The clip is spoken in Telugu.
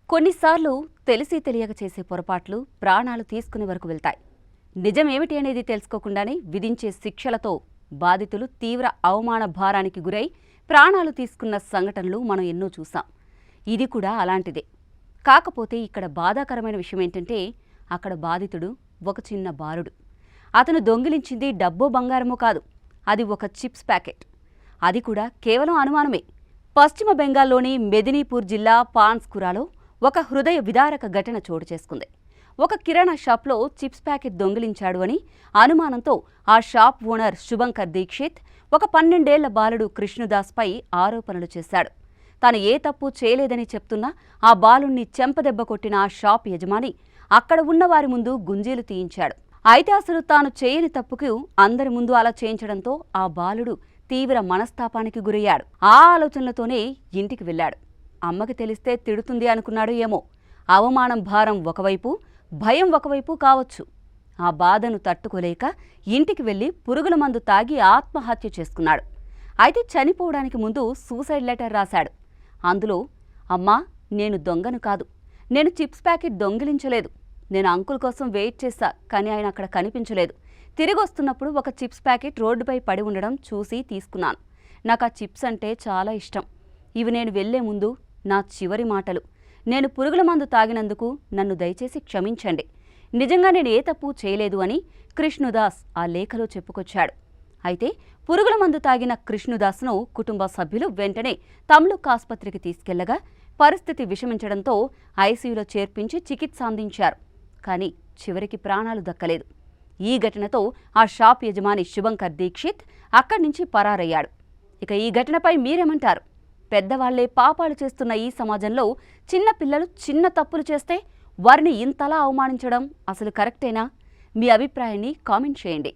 కొన్నిసార్లు తెలిసి తెలియక చేసే పొరపాట్లు ప్రాణాలు తీసుకునే వరకు వెళ్తాయి. నిజమేమిటి అనేది తెలుసుకోకుండానే విధించే శిక్షలతో బాధితులు తీవ్ర అవమాన భారానికి గురై ప్రాణాలు తీసుకున్న సంఘటనలు మనం ఎన్నో చూసాం. ఇది కూడా అలాంటిదే. కాకపోతే ఇక్కడ బాధాకరమైన విషయం ఏంటంటే, అక్కడ బాధితుడు ఒక చిన్న బాలుడు. అతను దొంగిలించింది డబ్బో బంగారమో కాదు, అది ఒక చిప్స్ ప్యాకెట్. అది కూడా కేవలం అనుమానమే. పశ్చిమ బెంగాల్లోని మెదినీపూర్ జిల్లా పాన్స్కురాలో ఒక హృదయ విదారక ఘటన చోటు చేసుకుంది. ఒక కిరాణా షాప్లో చిప్స్ ప్యాకెట్ దొంగిలించాడు అని అనుమానంతో ఆ షాప్ ఓనర్ శుభంకర్ దీక్షిత్ ఒక 12 ఏళ్ల బాలుడు కృష్ణదాస్పై ఆరోపణలు చేశాడు. తాను ఏ తప్పు చేయలేదని చెప్తున్నా ఆ బాలుణ్ణి చెంపదెబ్బ కొట్టిన ఆ షాప్ యజమాని అక్కడ ఉన్న వారి ముందు గుంజీలు తీయించాడు. అయితే అసలు తాను చేయని తప్పుకు అందరి ముందు అలా చేయించడంతో ఆ బాలుడు తీవ్ర మనస్తాపానికి గురయ్యాడు. ఆ ఆలోచనలతోనే ఇంటికి వెళ్లాడు. అమ్మకి తెలిస్తే తిడుతుంది అనుకున్నాడు ఏమో. అవమానం భారం ఒకవైపు, భయం ఒకవైపు కావచ్చు. ఆ బాధను తట్టుకోలేక ఇంటికి వెళ్లి పురుగుల మందు తాగి ఆత్మహత్య చేసుకున్నాడు. అయితే చనిపోవడానికి ముందు సూసైడ్ లెటర్ రాశాడు. అందులో, అమ్మా, నేను దొంగను కాదు, నేను చిప్స్ ప్యాకెట్ దొంగిలించలేదు, నేను అంకుల్ కోసం వెయిట్ చేశా, కానీ ఆయన అక్కడ కనిపించలేదు. తిరిగి వస్తున్నప్పుడు ఒక చిప్స్ ప్యాకెట్ రోడ్డుపై పడి ఉండడం చూసి తీసుకున్నాను. నాకు ఆ చిప్స్ అంటే చాలా ఇష్టం. ఇవి నేను వెళ్లే ముందు నా చివరి మాటలు. నేను పురుగుల మందు తాగినందుకు నన్ను దయచేసి క్షమించండి. నిజంగా నేను ఏ తప్పు చేయలేదు అని కృష్ణదాస్ ఆ లేఖలో చెప్పుకొచ్చాడు. అయితే పురుగుల మందు తాగిన కృష్ణదాస్ను కుటుంబ సభ్యులు వెంటనే తమ్లుక్ ఆసుపత్రికి తీసుకెళ్లగా పరిస్థితి విషమించడంతో ఐసీయూలో చేర్పించి చికిత్స అందించారు. కానీ చివరికి ప్రాణాలు దక్కలేదు. ఈ ఘటనతో ఆ షాప్ యజమాని శుభంకర్ దీక్షిత్ అక్కడి నుంచి పరారయ్యాడు. ఇక ఈ ఘటనపై మీరేమంటారు? పెద్దవాళ్లే పాపాలు చేస్తున్న ఈ సమాజంలో చిన్న పిల్లలు చిన్న తప్పులు చేస్తే వారిని ఇంతలా అవమానించడం అసలు కరెక్టేనా? మీ అభిప్రాయాన్ని కామెంట్ చేయండి.